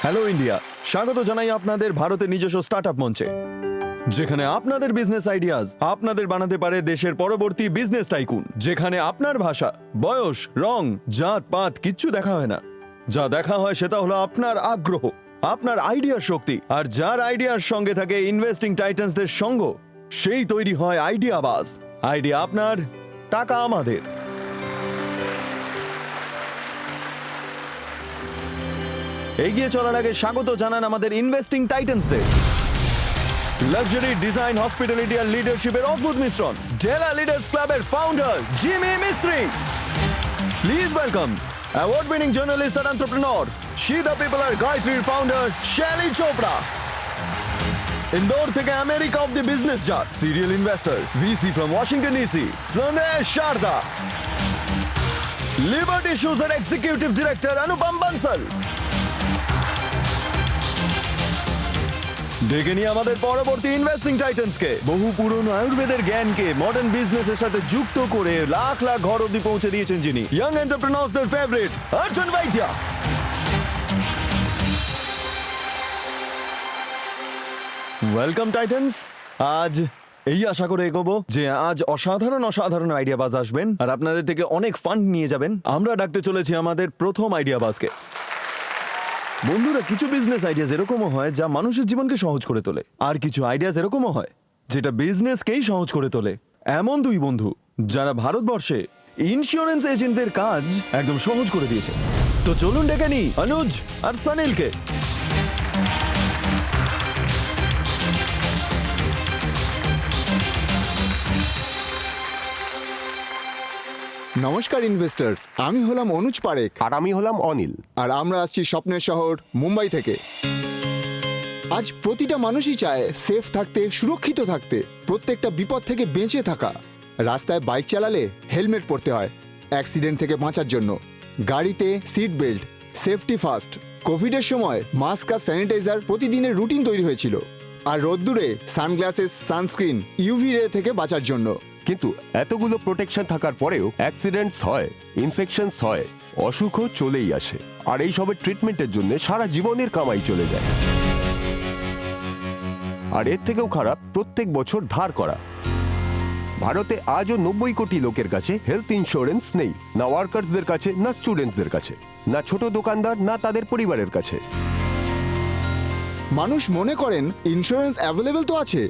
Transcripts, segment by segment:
Hello India, স্বাগত জানাই আপনাদের ভারতের নিজস্ব স্টার্টআপ মঞ্চে, যেখানে আপনাদের বিজনেস আইডিয়াজ আপনাদের বানাতে পারে দেশের পরবর্তী বিজনেস টাইকুন। যেখানে আপনার ভাষা, বয়স, রং, জাত পাত কিচ্ছু দেখা হয় না। যা দেখা হয় সেটা হলো আপনার আগ্রহ, আপনার আইডিয়ার শক্তি। আর যার আইডিয়ার সঙ্গে থাকে ইনভেস্টিং টাইটান্সদের সঙ্গ, সেই তৈরি হয় আইডিয়াবাজ। আইডিয়া আপনার, টাকা আমাদের। এগিয়ে চলার আগে স্বাগত জানান আমাদের ইনভেস্টিং টাইটান্সদের। লাক্সারি ডিজাইন, হসপিটালিটি আর লিডারশিপের অদ্ভুত মিশ্রণ, ডেলা লিডার্স ক্লাবের founder Jimmy Mistry. Please welcome award winning journalist আর এন্টারপ্রেনর, শি দ্য পিপলার গায়ত্রীর ফাউন্ডার শ্যালি চোপড়া। ইন্দোর থেকে আমেরিকা অফ দি বিজনেস জাত, serial investor, VC from Washington DC, Sanesh Sharda. Liberty শুজের এক্সিকিউটিভ ডিরেক্টর অনুপম বানসাল। ডেকে নিয়ে আমাদের পরবর্তী ইনভেস্টিং টাইটান্সকে, বহু পুরনো আয়ুর্বেদের জ্ঞানকে মডার্ন বিজনেসের সাথে যুক্ত করে লাখ লাখ ঘর অব্দি পৌঁছে দিয়েছেন যিনি, ইয়াং এন্টারপ্রেনার্সদের favourite Arjun Vaidya. Welcome titans. আজ এই আশা করে এগোবো যে আজ অসাধারণ আইডিয়াবাজ আসবেন আর আপনাদের থেকে অনেক ফান্ড নিয়ে যাবেন। আমরা ডাকতে চলেছি আমাদের প্রথম আইডিয়াবাজকে। বন্ধুরা, কিছু বিজনেস আইডিয়াস এরকমও হয় যা মানুষের জীবনকে সহজ করে তোলে, আর কিছু আইডিয়াস এরকমও হয় যেটা বিজনেসকেই সহজ করে তোলে। এমন দুই বন্ধু যারা ভারতবর্ষে ইন্স্যুরেন্স এজেন্টদের কাজ একদম সহজ করে দিয়েছে। তো চলুন ডেকে নিই অনুজ আর সানিলকে। নমস্কার ইনভেস্টার্স, আমি হলাম অনুজ পারেখ আর আমি হলাম অনিল। আর আমরা আসছি স্বপ্নের শহর মুম্বাই থেকে। আজ প্রতিটা মানুষই চায় সেফ থাকতে, সুরক্ষিত থাকতে, প্রত্যেকটা বিপদ থেকে বেঁচে থাকা। রাস্তায় বাইক চালালে হেলমেট পরতে হয় অ্যাক্সিডেন্ট থেকে বাঁচার জন্য, গাড়িতে সিট বেল্ট, সেফটি ফার্স্ট। কোভিডের সময় মাস্ক আর স্যানিটাইজার প্রতিদিনের রুটিন তৈরি হয়েছিল। আর রোদ্দুরে সানগ্লাসেস, সানস্ক্রিন, ইউভি রে থেকে বাঁচার জন্য। কিন্তু এতগুলো প্রোটেকশন থাকার পরেও অ্যাক্সিডেন্টস হয়, ইনফেকশনস হয়, অসুখও চলেই আসে। আর এই সবের ট্রিটমেন্টের জন্য সারা জীবনের কামাই চলে যায়। আর এর থেকেও খারাপ, প্রত্যেক বছর ধার করা। ভারতে আজও 90 কোটি লোকের কাছে হেলথ ইন্স্যুরেন্স নেই, না ওয়ার্কার্সদের কাছে, না স্টুডেন্টসদের কাছে, না ছোট দোকানদার, না তাদের পরিবারের কাছে। মানুষ মনে করেন ইন্স্যুরেন্স অ্যাভেলেবেল তো আছে,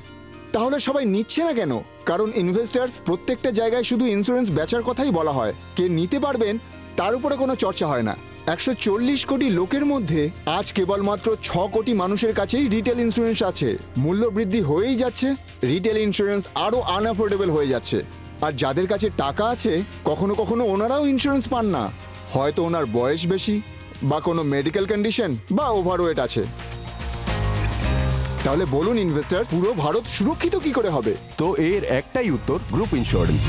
তাহলে সবাই নিচ্ছে না কেন? কারণ ইনভেস্টার্স প্রত্যেকটা জায়গায় শুধু ইন্স্যুরেন্স বেচার কথাই বলা হয়, কে নিতে পারবেন তার উপরে কোনো চর্চা হয় না। 140 কোটি লোকের মধ্যে আজ কেবলমাত্র 6 কোটি মানুষের কাছেই রিটেল ইন্স্যুরেন্স আছে। মূল্য বৃদ্ধি হয়েই যাচ্ছে, রিটেল ইন্স্যুরেন্স আরও আনঅ্যাফোর্ডেবল হয়ে যাচ্ছে। আর যাদের কাছে টাকা আছে, কখনো কখনো ওনারাও ইন্স্যুরেন্স পান না। হয়তো ওনার বয়স বেশি, বা কোনো মেডিকেল কন্ডিশন, বা ওভারওয়েট আছে। তাহলে বলুন ইনভেস্টর, পুরো ভারত সুরক্ষিত কি করে হবে? তো এর একটাই উত্তর, গ্রুপ ইন্স্যুরেন্স।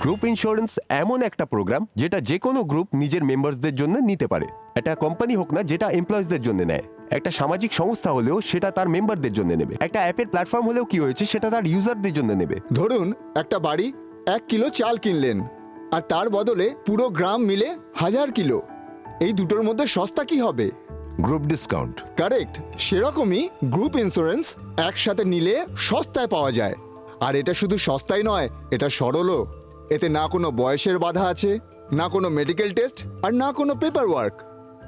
গ্রুপ ইন্স্যুরেন্স এমন একটা প্রোগ্রাম যেটা যে কোনো গ্রুপ নিজের মেম্বারসদের জন্য নিতে পারে। একটা কোম্পানি হোক না যেটা এমপ্লয়িজদের জন্য নেয়, একটা সামাজিক সংস্থা হলেও সেটা তার মেম্বারদের জন্য নেবে, একটা অ্যাপের প্ল্যাটফর্ম হলেও কি হয়েছে সেটা তার ইউজারদের জন্য নেবে। ধরুন একটা বাড়ি 1 কিলো চাল কিনলেন, আর তার বদলে পুরো গ্রাম মিলে 1000 কিলো। এই দুটোর মধ্যে সস্তা কি হবে? Group discount. কারেক্ট। সেরকমই গ্রুপ ইন্স্যুরেন্স একসাথে নিলে সস্তায় পাওয়া যায়। আর এটা শুধু সস্তাই নয়, এটা সরলও। এতে না কোনো বয়সের বাধা আছে, না কোনো মেডিকেল টেস্ট, আর না কোনো পেপার ওয়ার্ক।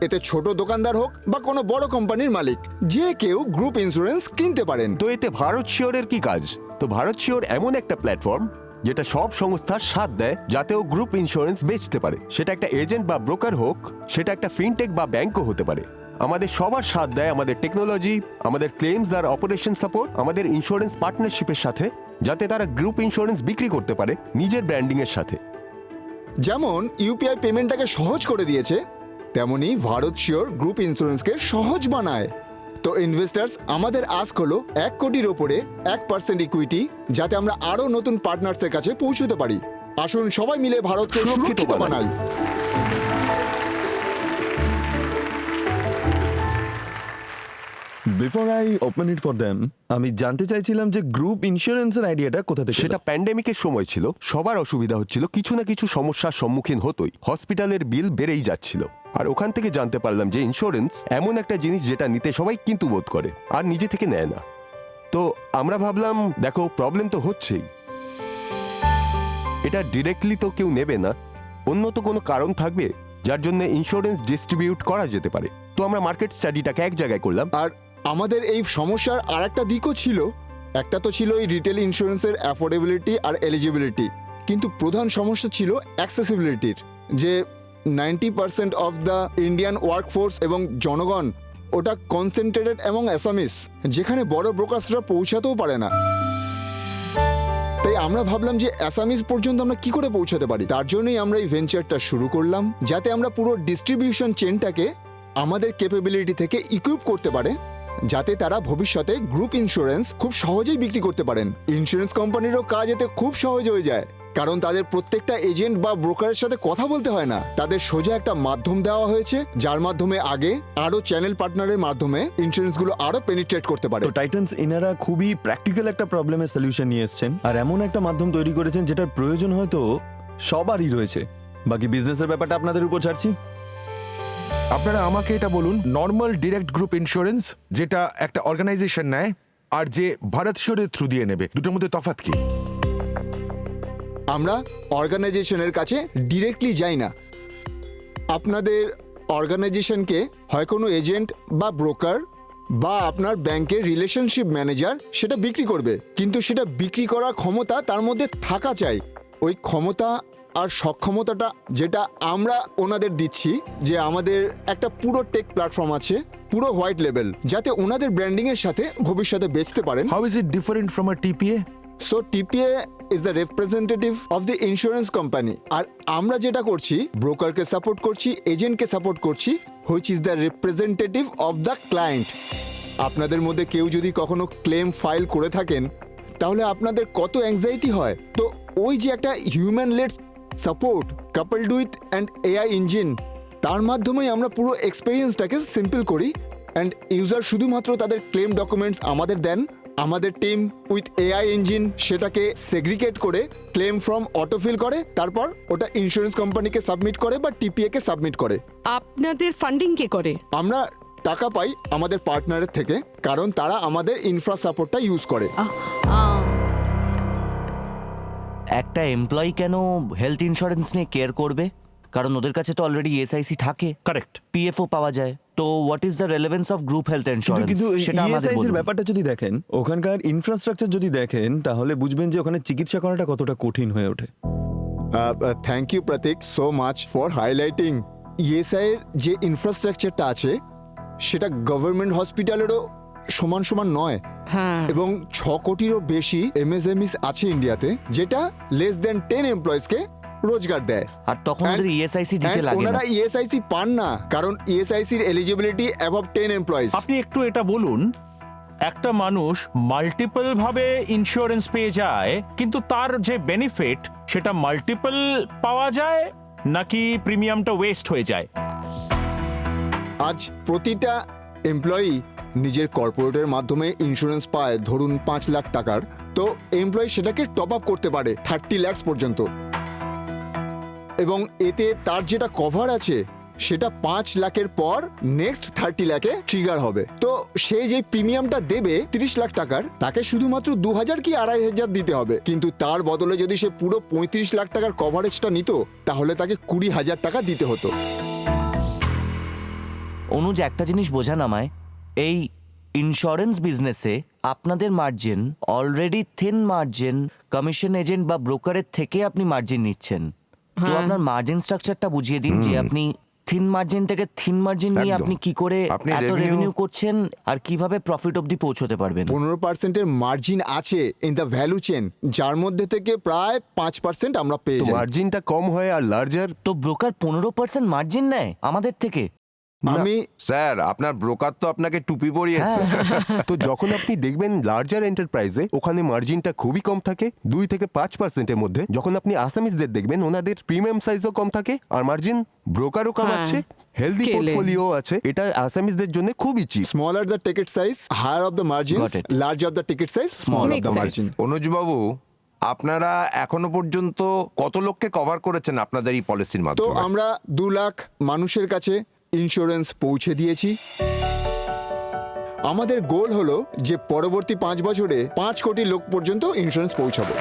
এতে ছোট দোকানদার হোক বা কোনো বড় কোম্পানির মালিক, যে কেউ গ্রুপ ইন্স্যুরেন্স কিনতে পারেন। তো এতে ভারত শিওরের কি কাজ? তো ভারত শিওর এমন একটা প্ল্যাটফর্ম যেটা সব সংস্থার সাথ দেয় যাতেও গ্রুপ ইন্স্যুরেন্স বেচতে পারে। সেটা একটা এজেন্ট বা ব্রোকার হোক, সেটা একটা ফিনটেক বা ব্যাংকও হতে পারে। আমাদের সবার সাথ দেয় আমাদের টেকনোলজি, আমাদের ক্লেমস আর অপারেশন সাপোর্ট, আমাদের ইন্স্যুরেন্স পার্টনারশিপের সাথে, যাতে তারা গ্রুপ ইন্স্যুরেন্স বিক্রি করতে পারে নিজের ব্র্যান্ডিং এর সাথে। যেমন ইউপিআই পেমেন্টটাকে সহজ করে দিয়েছে, তেমনি ভারত শিওর গ্রুপ ইন্স্যুরেন্সকে সহজ বানায়। তো ইনভেস্টার্স, আমাদের আস্ক হলো 1 কোটির ওপরে 1% ইকুইটি, যাতে আমরা আরো নতুন পার্টনার্সের কাছে পৌঁছতে পারি। আসুন সবাই মিলে ভারতকে সুরক্ষিত বানাই। Before I open it for them, আমি জানতে চাইছিলাম যে গ্রুপ ইন্স্যুরেন্সের আইডিয়াটা কোথা থেকে? সেটা প্যান্ডেমিকের সময় ছিল, সবার অসুবিধা হচ্ছিল, কিছু না কিছু সমস্যার সম্মুখীন হতোই, হসপিটালের বিল বেড়েই যাচ্ছিল। আর ওখান থেকে জানতে পারলাম যে ইন্স্যুরেন্স এমন একটা জিনিস যেটা নিতে সবাই কিন্তু বোধ করে আর নিজে থেকে নেয় না। তো আমরা ভাবলাম দেখো প্রবলেম তো হচ্ছেই, এটা ডিরেক্টলি তো কেউ নেবে না, অন্য তো কোনো কারণ থাকবে যার জন্য ইন্স্যুরেন্স ডিস্ট্রিবিউট করা যেতে পারে। তো আমরা মার্কেট স্টাডিটাকে এক জায়গায় করলাম। আর আমাদের এই সমস্যার আর একটা দিকও ছিল। একটা তো ছিল এই রিটেল ইন্স্যুরেন্সের অ্যাফোর্ডেবিলিটি আর এলিজিবিলিটি, কিন্তু প্রধান সমস্যা ছিল অ্যাক্সেসিবিলিটির, যে 90% অফ দ্য ইন্ডিয়ান ওয়ার্কফোর্স এবং জনগণ ওটা কনসেন্ট্রেটেড এবং অ্যাসামিস, যেখানে বড় ব্রোকার্সরা পৌঁছাতেও পারে না। তাই আমরা ভাবলাম যে অ্যাসামিস পর্যন্ত আমরা কি করে পৌঁছাতে পারি। তার জন্যই আমরা এই ভেঞ্চারটা শুরু করলাম, যাতে আমরা পুরো ডিস্ট্রিবিউশন চেনটাকে আমাদের ক্যাপাবিলিটি থেকে ইকুইপ করতে পারে, যাতে তারা ভবিষ্যতে গ্রুপ ইন্স্যুরেন্স খুব সহজেই বিক্রি করতে পারেন। ইন্স্যুরেন্স কোম্পানিরও কাজ এতে খুব সহজ হয়ে যায়, কারণ তাদের প্রত্যেকটা এজেন্ট বা ব্রোকারের সাথে কথা বলতে হয় না। তাদের সোজা একটা মাধ্যম দেওয়া হয়েছে, যার মাধ্যমে আগে আরো চ্যানেল পার্টনারের মাধ্যমে ইন্স্যুরেন্সগুলো আরো পেনিট্রেট করতে পারে। তো টাইটান্স ইনারা খুবই প্র্যাকটিক্যাল একটা প্রবলেমের সলিউশন নিয়ে এসেছেন, আর এমন একটা মাধ্যম তৈরি করেছেন যেটার প্রয়োজন হয়তো সবারই রয়েছে। বাকি বিজনেসের ব্যাপারটা আপনাদের উপর ছাড়ছি। আপনারা আমাকে এটা বলুন, নর্মাল ডিরেক্ট গ্রুপ ইন্স্যুরেন্স যেটা একটা অর্গানাইজেশন নেয় আর যে ভারত শিওরের থ্রু দিয়ে নেবে, দুটোর মধ্যে তফাৎ কি? আমরা অর্গানাইজেশনের কাছে ডিরেক্টলি যাই না। আপনাদের অর্গানাইজেশনকে হয় কোনো এজেন্ট বা ব্রোকার বা আপনার ব্যাংকের রিলেশনশিপ ম্যানেজার সেটা বিক্রি করবে, কিন্তু সেটা বিক্রি করার ক্ষমতা তার মধ্যে থাকা চাই। ওই ক্ষমতা আর সক্ষমতাটা যেটা আমরা ওনাদের দিচ্ছি, যে আমাদের একটা পুরো টেক প্ল্যাটফর্ম আছে, পুরো হোয়াইট লেভেল, যাতে ওনাদের ব্র্যান্ডিংয়ের সাথে ভবিষ্যতে বেচতে পারেন। How is it different from a TPA? So TPA is the representative of the insurance company, আর আমরা যেটা করছি ব্রোকারকে সাপোর্ট করছি, এজেন্টকে সাপোর্ট করছি, which is the representative of the client. আপনাদের মধ্যে কেউ যদি কখনো ক্লেম ফাইল করে থাকেন, তাহলে আপনাদের কত অ্যাংজাইটি হয়। তো ওই যে একটা human led support coupled with and AI engine, তার মাধ্যমেই আমরা পুরো এক্সপিরিয়েন্সটাকে সিম্পল করি, অ্যান্ড ইউজার শুধুমাত্র তাদের ক্লেম ডকুমেন্টস আমাদের দেন। আমাদের টিম উইথ এআই ইঞ্জিন সেটাকে সেগ্রিগেট করে ক্লেম ফর্ম অটোফিল করে, তারপর ওটা ইন্স্যুরেন্স কোম্পানিকে সাবমিট করে বা টিপিএ কে সাবমিট করে। আপনাদের ফান্ডিং কে করে? আমরা টাকা পাই আমাদের পার্টনারের থেকে, কারণ তারা আমাদের ইনফ্রা সাপোর্টটা ইউজ করে। একটা এমপ্লয়ি কেন হেলথ ইন্স্যুরেন্স নিয়ে কেয়ার করবে? কারণ ওদের কাছে তো অলরেডি এসআইসি থাকে, কারেক্ট। পিএফও পাওয়া যায়। তো what is the relevance of group health insurance কিন্তু সেটা আমাদের ইএসআইসির বলুন। ব্যাপারটা যদি দেখেন, ওখানকার ইনফ্রাস্ট্রাকচার যদি দেখেন, তাহলে বুঝবেন যে ওখানে চিকিৎসা করাটা কতটা কঠিন হয়ে ওঠে। Thank you Pratik so much for highlighting. ESI এর যে ইনফ্রাস্ট্রাকচারটা আছে সেটা গভর্নমেন্ট হসপিটালেরও সমান সমান নয়, হ্যাঁ, এবং 6 কোটিরও বেশি এমএসএমইস আছে ইন্ডিয়াতে, যেটা লেস দেন 10 এমপ্লয়িজকে রোজগার দেয়। আর তখন ওদের And- ইএসআইসি দিতে and লাগে না। ওনারা ইএসআইসি পান না, কারণ ইএসআইসির এলিজিবিলিটি অ্যাবভ 10 এমপ্লয়িজ। আপনি একটু এটা বলুন, একটা মানুষ মাল্টিপল ভাবে ইন্স্যুরেন্স পেয়ে যায়, কিন্তু তার যে বেনিফিট সেটা মাল্টিপল পাওয়া যায় নাকি প্রিমিয়ামটা ওয়েস্ট হয়ে যায়? আজ প্রতিটা এমপ্লয়ি নিজের কর্পোরেটের মাধ্যমে ইন্স্যুরেন্স পায় ধরুন 5 লাখ টাকার, তো এমপ্লয়ি সেটাকে টপ আপ করতে পারে 30 লাখ পর্যন্ত, এবং এতে তার যেটা কভার আছে সেটা 5 লাখের পর নেক্সট 30 লাখে ট্রিগার হবে। তো সে যে প্রিমিয়ামটা দেবে 30 লাখ টাকার, তাকে শুধুমাত্র 2000 কি 2500 দিতে হবে, কিন্তু তার বদলে যদি সে পুরো 35 লাখ টাকার কভারেজটা নিত, তাহলে তাকে 20,000 টাকা দিতে হতো। অনুজ, একটা জিনিস বোঝান আমায়, এই ইন্স্যুরেন্স বিজনেসে আপনাদের margin already thin margin, commission agent বা ব্রোকারের থেকে আপনি মার্জিন নিচ্ছেন। তো আপনার মার্জিন স্ট্রাকচারটা বুঝিয়ে দিন, যে আপনি থিন মার্জিন থেকে থিন মার্জিন নিয়ে একদম। আপনি কি করে আপনি এত revenue- রেভিনিউ করছেন আর কিভাবে প্রফিট অবধি পৌঁছতে পারবেন। 15% মার্জিন আছে ইন দ্য ভ্যালু চেন, যার মধ্যে থেকে প্রায় 5% আমরা পেয়ে তো যাই। মার্জিনটা কম হয় আর লার্জার। তো ব্রোকার 15% মার্জিন নেয় আমাদের থেকে? আমি স্যার, আপনার ব্রোকার তো আপনাকে টুপি পরিয়েছে। তো যখন আপনি দেখবেন লার্জার এন্টারপ্রাইজে ওখানে মার্জিনটা খুবই কম থাকে, 2 থেকে 5%-এর মধ্যে। যখন আপনি আসামিসদের দেখবেন ওনাদের প্রিমিয়াম সাইজও কম থাকে আর মার্জিন ব্রোকারও কামাচ্ছে, হেলদি Scale-এ। পোর্টফোলিও আছে, এটা আসামিসদের জন্য খুবই chip. smaller the ticket size, higher of the margins, Got it. larger of the ticket size, smaller of Makes the sense. margin. অনুজবাবু, আপনারা এখনো পর্যন্ত কত লোককে কভার করেছেন আপনাদের এই পলিসির তো মাধ্যমে? আমরা 2 লাখ মানুষের কাছে ইন্স্যুরেন্স পৌঁছে দিয়েছি। আমাদের গোল হলো যে পরবর্তী 5 বছরে 5 কোটি লোক পর্যন্ত ইন্স্যুরেন্স পৌঁছাবো।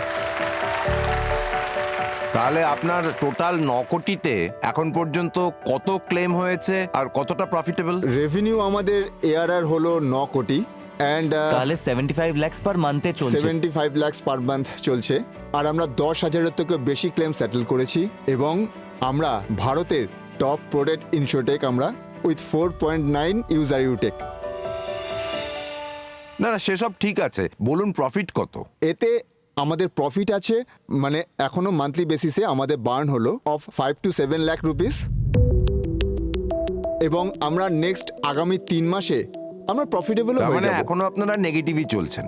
তাহলে আপনার টোটাল 9 কোটিতে এখন পর্যন্ত কত ক্লেম হয়েছে আর কতটা প্রফিটেবল? রেভিনিউ আমাদের এআরআর হলো 9 কোটি অ্যান্ড তাহলে 75 লাখস পার মান্থে চলছে। 75 লাখস পার মান্থ চলছে। আর আমরা 10,000-এর থেকে বেশি ক্লেম সেটেল করেছি এবং আমরা ভারতের টপ প্রোডাক্ট ইনশোটেক আমরা উইথ 4.9 ইউজার ইউটেক। না না, সেসব ঠিক আছে, বলুন প্রফিট কত? এতে আমাদের প্রফিট আছে, মানে এখনো মান্থলি বেসিসে আমাদের বার্ন হলো অফ 5 to 7 লাখ রুপিস এবং আমরা নেক্সট আগামী 3 মাসে আমরা প্রফিটেবল তার হয়ে মানে যাব। এখনো আপনারা নেগেটিভই চলছেন।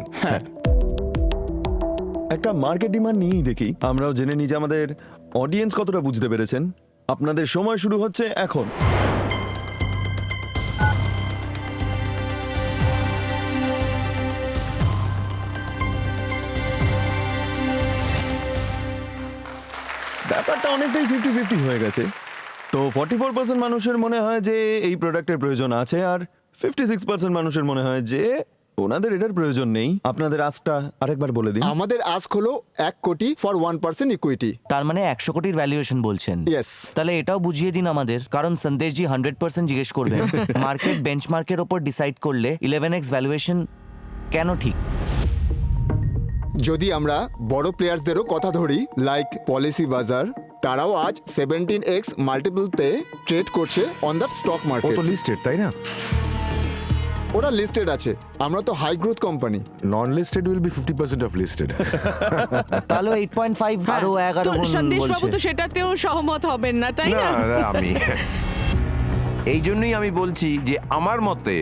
একটা মার্কেট ডিমান্ড নিয়েই দেখি, আমরাও জেনে নিই যে আমাদের অডিয়েন্স কতটা বুঝতে পেরেছেন। আপনাদের সময় শুরু হচ্ছে এখন। ব্যাপারটা অনেকটাই 50-50 হয়ে গেছে। তো 44% মানুষের মনে হয় যে এই প্রোডাক্টের প্রয়োজন আছে, আর 56% মানুষের মনে হয় যে ওনাদের এটার প্রয়োজন নেই। আপনাদের আজটা আরেকবার বলে দিন। আমাদের আস্ক হলো 1 কোটি ফর 1% ইকুইটি। তার মানে 100 কোটির ভ্যালুয়েশন বলছেন। ইয়েস। তাহলে এটাও বুঝিয়ে দিন আমাদের, কারণ সন্দেশজি 100% জিজ্ঞেস করবেন মার্কেট বেঞ্চমার্কের ওপর ডিসাইড করলে 11x ভ্যালুয়েশন কেন ঠিক? যদি আমরা বড় প্লেয়ার্সদেরও কথা ধরি লাইক পলিসি বাজার, তারাও আজ 17x মাল্টিপলতে ট্রেড করছে অন দ্য স্টক ও মার্কেট। তো লিস্টেড, তাই না? ওরা লিস্টেড আছে, আমরা তো high growth company. Non listed will be 50% of listed. তাহলে 8.5 আরো 11 তো গুণ সন্দেশ বাবু বলছে। তো সেটাতেও সহমত হবেন না, তাই না না? না, আমি এই জন্যই আমি বলছি যে আমার মতে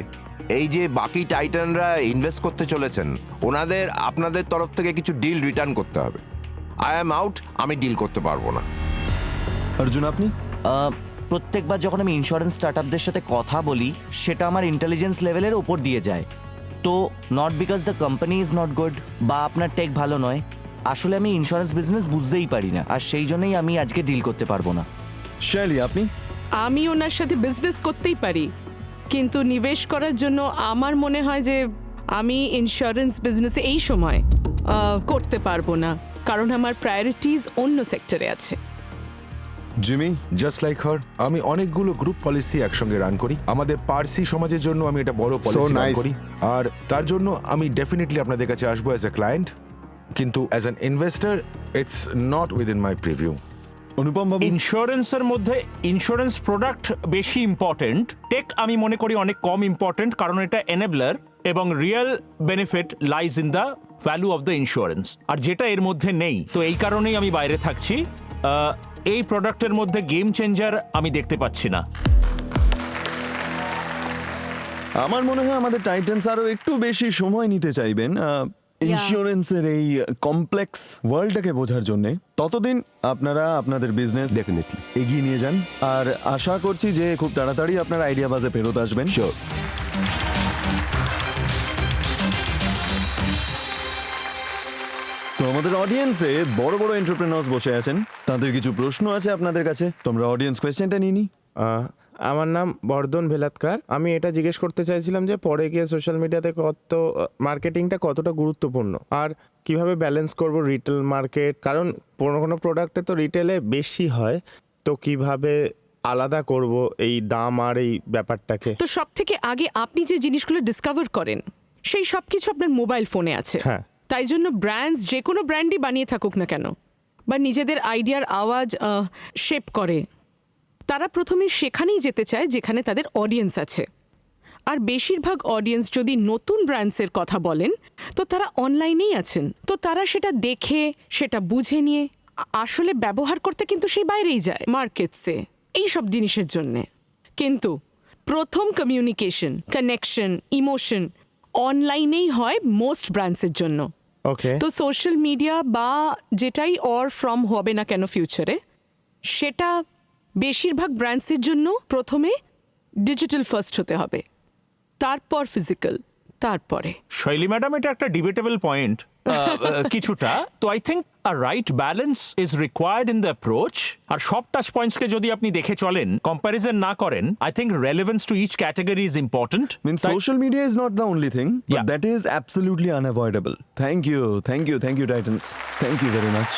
এই যে বাকি টাইটানরা ইনভেস্ট করতে চলেছেন, ওনাদের আপনাদের তরফ থেকে কিছু ডিল রিটার্ন করতে হবে। আই অ্যাম আউট, আমি ডিল করতে পারবো না। অর্জুন, আপনি? প্রত্যেকবার যখন আমি ইন্স্যুরেন্স স্টার্টআপদের সাথে কথা বলি, সেটা আমার ইন্টেলিজেন্স লেভেলের ওপর দিয়ে যায়। তো not because the company is not good বা আপনার টেক ভালো নয়, আসলে আমি ইন্স্যুরেন্স বিজনেস বুঝতেই পারি না, আর সেই জন্যই আমি আজকে ডিল করতে পারবো না। শৈলী, আপনি? আমি ওনার সাথে বিজনেস করতেই পারি, কিন্তু নিবেশ করার জন্য আমার মনে হয় যে আমি ইন্স্যুরেন্স বিজনেসে এই সময় করতে পারবো না, কারণ আমার প্রায়োরিটিজ অন্য সেক্টরে আছে। জিমি? জাস্ট লাইক হার, আমি অনেকগুলো গ্রুপ পলিসি একসঙ্গে রান করি। আমাদের পার্সি সমাজের জন্য আমি এটা বড় পলিসি রান nice. করি, আর তার জন্য আমি ডেফিনেটলি আপনাদের কাছে আসবো অ্যাজ এ ক্লায়েন্ট, কিন্তু as an investor it's not within my preview. Anupam বাবু? ইন্স্যুরেন্সের মধ্যে ইন্স্যুরেন্স প্রোডাক্ট বেশি ইম্পর্টেন্ট, টেক আমি মনে করি অনেক কম ইম্পর্টেন্ট, কারণ এটা এনেবলার এবং real benefit lies in the value of the insurance, আর যেটা এর মধ্যে নেই। তো এই কারণেই আমি বাইরে থাকছি। এই প্রোডাক্টের মধ্যে গেম চেঞ্জার আমি দেখতে পাচ্ছি না। আমার মনে হয় আমাদের টাইটান্স আরো একটু বেশি সময় নিতে চাইবেন ইন্স্যুরেন্সের এই কমপ্লেক্স ওয়ার্ল্ডটাকে বোঝার জন্য। ততদিন আপনারা আপনাদের বিজনেস ডেফিনেটলি। এগিয়ে নিয়ে যান, আর আশা করছি যে খুব তাড়াতাড়ি আপনারা আইডিয়া বাজে ফেরত আসবেন। শিওর। তো আমাদের অডিয়েন্সে বড় বড় এন্টারপ্রেনার্স বসে আছেন, তাদের কিছু প্রশ্ন আছে আপনাদের কাছে। তোমরা অডিয়েন্স কোয়েশ্চেনটা নিয়ে নি। আমার নাম বর্ধন ভেলাতকার। আমি এটা জিজ্ঞেস করতে চাইছিলাম যে পরে গিয়ে সোশ্যাল মিডিয়াতে কত মার্কেটিংটা কতটা গুরুত্বপূর্ণ, আর কিভাবে ব্যালেন্স করব রিটেল মার্কেট, কারণ কোনো প্রোডাক্টে তো রিটেলে বেশি হয়, তো কিভাবে আলাদা করব এই দাম আর এই ব্যাপারটাকে। তো সব থেকে আগে আপনি যে জিনিসগুলো ডিসকভার করেন সেই সব কিছু আপনার মোবাইল ফোনে আছে। হ্যাঁ। তাই জন্য ব্র্যান্ডস যে কোনো ব্র্যান্ডই বানিয়ে থাকুক না কেন বা নিজেদের আইডিয়ার আওয়াজ শেপ করে, তারা প্রথমে সেখানেই যেতে চায় যেখানে তাদের অডিয়েন্স আছে। আর বেশিরভাগ অডিয়েন্স যদি নতুন ব্র্যান্ডসের কথা বলেন তো তারা অনলাইনেই আছেন, তো তারা সেটা দেখে সেটা বুঝে নিয়ে আসলে ব্যবহার করতে কিন্তু সেই বাইরেই যায় মার্কেটসে এই সব জিনিসের জন্যে। কিন্তু প্রথম কমিউনিকেশন, কানেকশন, ইমোশন অনলাইনেই হয় মোস্ট ব্র্যান্ডসের জন্য। ওকে। তো সোশ্যাল মিডিয়া বা যেটাই অর ফ্রম হবে না কেন ফিউচারে, সেটা বেশিরভাগ ব্র্যান্ডসের জন্য প্রথমে ডিজিটাল ফার্স্ট হতে হবে, তারপর ফিজিক্যাল, তারপরে শৈলী ম্যাডাম, এটা একটা ডিবেটেবল পয়েন্ট কিছুটা। তো I think a right balance is required in the approach. আর সব টাচ পয়েন্টসকে যদি আপনি দেখে চলেন, কম্প্যারিজন না করেন, I think relevance to each category is important. Means social media is not the only thing, but Yeah. that is absolutely unavoidable. Thank you, Titans. Thank you very much.